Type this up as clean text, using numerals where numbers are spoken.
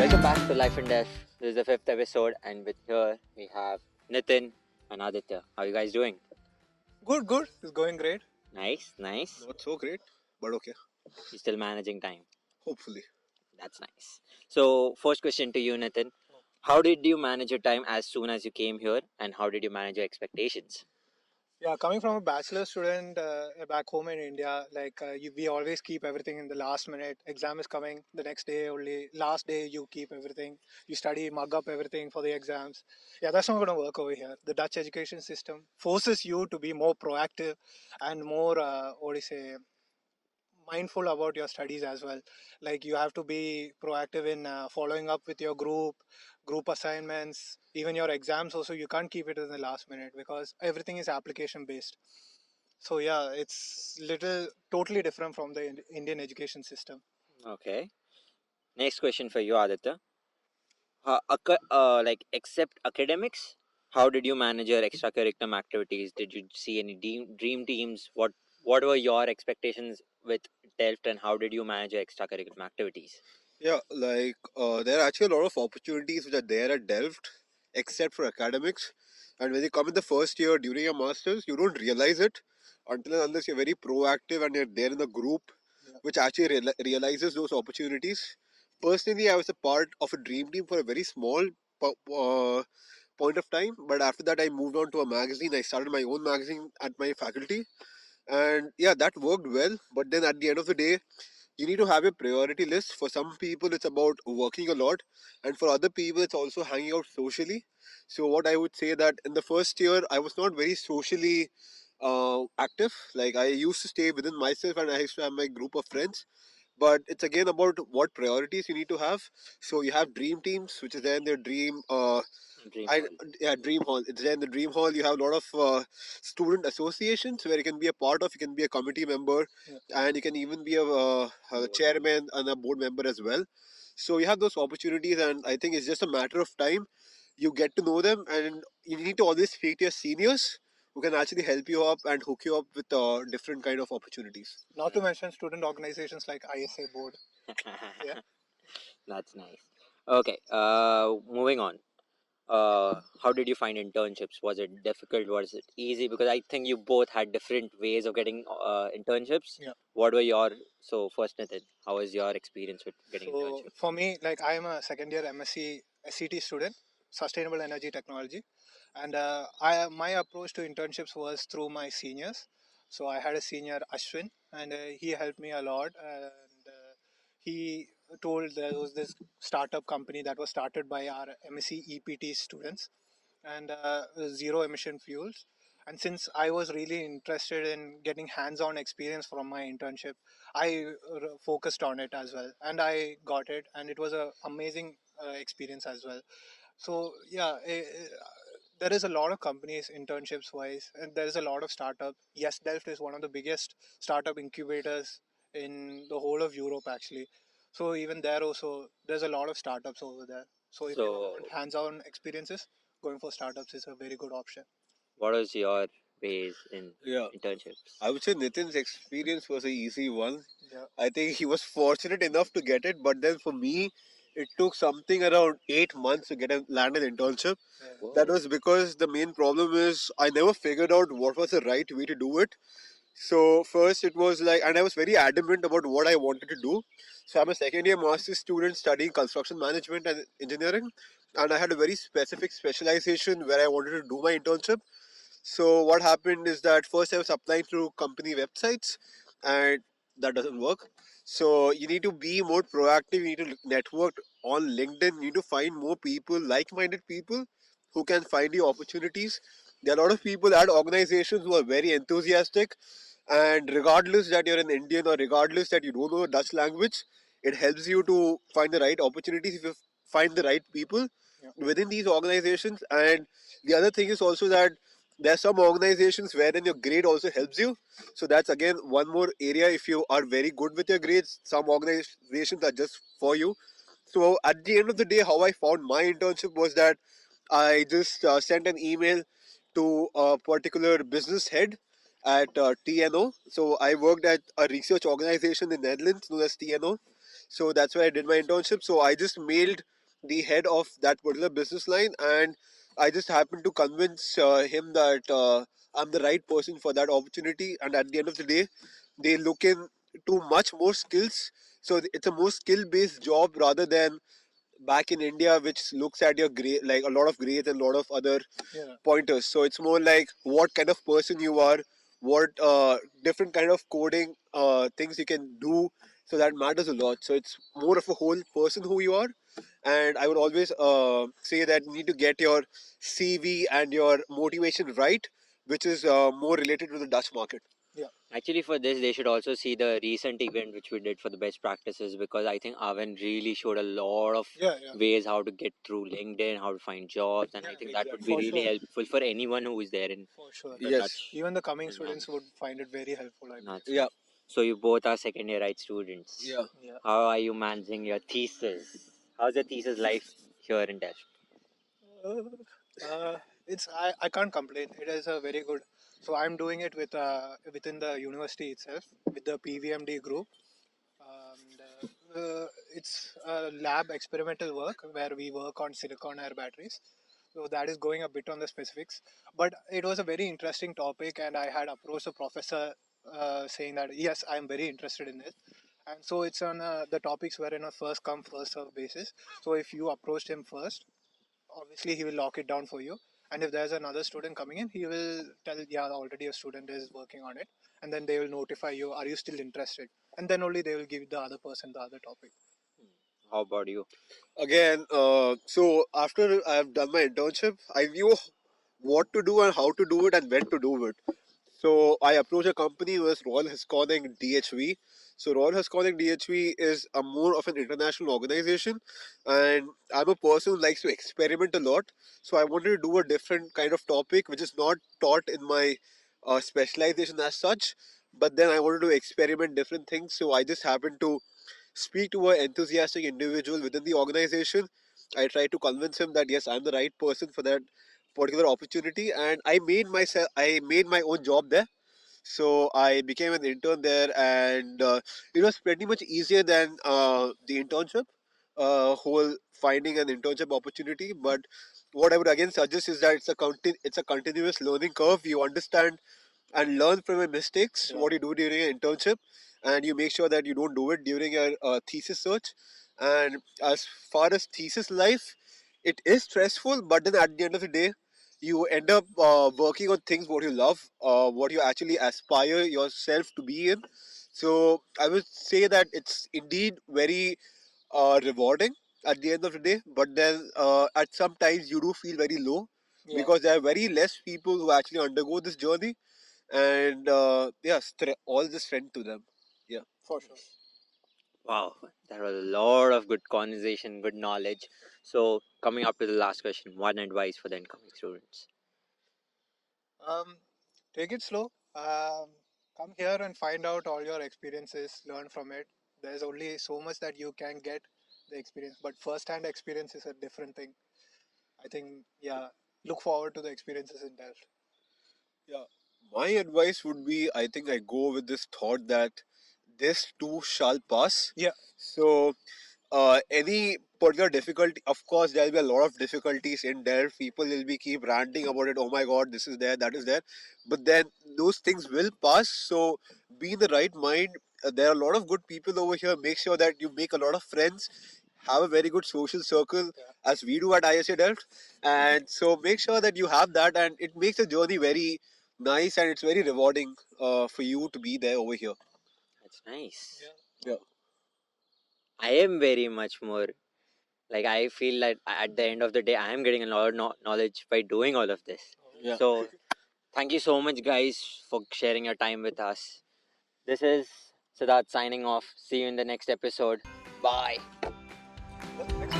Welcome back to Life and Death. This is the 5th episode, and with here we have Nithin and Adithya. How are you guys doing? Good. It's going great. Nice. Not so great, but okay. You're still managing time. Hopefully. That's nice. So, first question to you, Nithin. How did you manage your time as soon as you came here, and how did you manage your expectations? Yeah, coming from a bachelor student back home in India, we always keep everything in the last minute. Exam is coming the next day only. Last day you keep everything. You study, mug up everything for the exams. Yeah, that's not going to work over here. The Dutch education system forces you to be more proactive and more, mindful about your studies as well. Like you have to be proactive in following up with your group assignments, even your exams also. You can't keep it in the last minute because everything is application based. So yeah, it's little totally different from the Indian education system. Okay. Next question for you, Aditya. Except academics, how did you manage your extracurriculum activities? Did you see any dream teams? What were your expectations with Delft, and how did you manage your extracurriculum activities? Yeah, there are actually a lot of opportunities which are there at Delft, except for academics. And when you come in the first year during your masters, you don't realize it until and unless you're very proactive and you're there in the group, which actually realizes those opportunities. Personally, I was a part of a dream team for a very small point of time, but after that, I moved on to a magazine. I started my own magazine at my faculty, and yeah, that worked well. But then at the end of the day, you need to have a priority list. For some people it's about working a lot, and for other people it's also hanging out socially. So what I would say that in the first year I was not very socially active. Like I used to stay within myself and I used to have my group of friends, but it's again about what priorities you need to have. So you have dream teams, which is then their dream Dream I hall. yeah, Dream Hall. It's there in the Dream Hall. You have a lot of student associations where you can be a part of. You can be a committee member, and you can even be a chairman and a board member as well. So you have those opportunities, and I think it's just a matter of time. You get to know them, and you need to always speak to your seniors who can actually help you up and hook you up with different kind of opportunities. Not to mention student organizations like ISA board. Yeah. That's nice. Okay. Moving on. How did you find internships? Was it difficult? Was it easy? Because I think you both had different ways of getting internships. Yeah. What were your first, Nathan? How was your experience with getting So internships? for me, like I am a second year MSc SCT student, Sustainable Energy Technology, and my approach to internships was through my seniors. So I had a senior Ashwin, and he helped me a lot. And he told there was this startup company that was started by our MSc EPT students, and zero emission fuels. And since I was really interested in getting hands-on experience from my internship, I focused on it as well, and I got it, and it was a amazing experience as well. So yeah, there is a lot of companies internships wise, and there is a lot of startup. Yes, Delft is one of the biggest startup incubators in the whole of Europe actually. So even there also, there's a lot of startups over there. So if you So, want hands-on experiences, going for startups is a very good option. what was your ways in Yeah, internships? I would say Nitin's experience was a easy one. Yeah. I think he was fortunate enough to get it, but then for me, it took something around 8 months to get a land an internship. Yeah. That Whoa. was because the main problem is I never figured out what was the right way to do it. So first it was like, and I was very adamant about what I wanted to do. So I'm a second year master's student studying construction management and engineering, and I had a very specific specialization where I wanted to do my internship. So what happened is that first I was applying through company websites, and that doesn't work. So you need to be more proactive. You need to network on LinkedIn. You need to find more people, like-minded people, who can find you opportunities. There are a lot of people at organizations who are very enthusiastic, and regardless that you're an Indian or regardless that you don't know Dutch language, it helps you to find the right opportunities if you find the right people Yeah. within these organizations. And the other thing is also that there are some organizations wherein your grade also helps you. So that's again one more area. If you are very good with your grades, some organizations are just for you. So at the end of the day, how I found my internship was that I just sent an email to a particular business head at TNO. So I worked at a research organization in the Netherlands known as TNO. So that's where I did my internship. So I just mailed the head of that particular business line, and I just happened to convince him that I'm the right person for that opportunity. And at the end of the day, they look into much more skills. So it's a more skill based job rather than back in India, which looks at your grade, like a lot of grades and a lot of other Yeah. pointers. So it's more like what kind of person you are, what different kind of coding things you can do. So that matters a lot. So it's more of a whole person who you are. And I would always say that you need to get your CV and your motivation right, which is more related to the Dutch market. Actually, for this, they should also see the recent event which we did for the best practices, because I think Avan really showed a lot of Yeah, yeah. ways how to get through LinkedIn, how to find jobs, and I Yeah, think that would exactly. be For really sure. helpful for anyone who is there in For sure. the Yes. Dutch Even the coming students environment. would find it very helpful, I believe. That's Yeah. right. So you both are second year right students. Yeah. Yeah. How are you managing your thesis? How's your thesis life here in Delft? I can't complain. It is a very good. So I'm doing it with within the university itself with the PVMD group. It's a lab experimental work where we work on silicon air batteries. So that is going a bit on the specifics, but it was a very interesting topic, and I had approached the professor saying that yes, I am very interested in it. And so it's on the topics were in a first come first serve basis. So if you approached him first, obviously he will lock it down for you, and if there's another student coming in, he will tell, yeah, already a student is working on it, and then they will notify you, are you still interested, and then only they will give the other person the other topic. How about you? Again, so after I've done my internship, I knew what to do and how to do it and when to do it. So I approached a company with Royal Haskoning DHV. So Royal Haskoning DHV is a more of an international organization, and I'm a person who likes to experiment a lot. So I wanted to do a different kind of topic which is not taught in my specialization as such. But then I wanted to experiment different things. So I just happened to speak to an enthusiastic individual within the organization. I tried to convince him that yes, I'm the right person for that particular opportunity, and I made my own job there. So I became an intern there, and it was pretty much easier than the internship, whole finding an internship opportunity. But what I would again suggest is that it's a continuous learning curve. You understand and learn from your mistakes, Yeah. what you do during your internship, and you make sure that you don't do it during your thesis search. And as far as thesis life, it is stressful, but then at the end of the day, you end up working on things what you love, what you actually aspire yourself to be in. So I would say that it's indeed very rewarding at the end of the day, but then at some times you do feel very low Yeah. because there are very less people who actually undergo this journey, and yeah, all the strength to them. Yeah. For sure. Wow, there was a lot of good conversation, good knowledge. So coming up to the last question, one advice for the incoming students. um Take it slow. Come here and find out all your experiences, learn from it. There's only so much that you can get the experience, but first hand experience is a different thing, I think. Yeah, look forward to the experiences in Delft. Yeah. My advice would be, I think I go with this thought that this too shall pass. Yeah. So any particular difficulty, of course there'll be a lot of difficulties in there. People will be keep ranting about it, oh my god, this is there, that is there, but then those things will pass. So be in the right mind. There are a lot of good people over here. Make sure that you make a lot of friends, have a very good social circle, Yeah. as we do at ISA Delft. And so make sure that you have that, and it makes the journey very nice, and it's very rewarding for you to be there over here. That's nice. Yeah. I am very much more like, I feel that at the end of the day, I am getting a lot of knowledge by doing all of this. Yeah. So thank you so much, guys, for sharing your time with us. This is Siddharth signing off. See you in the next episode. Bye. Next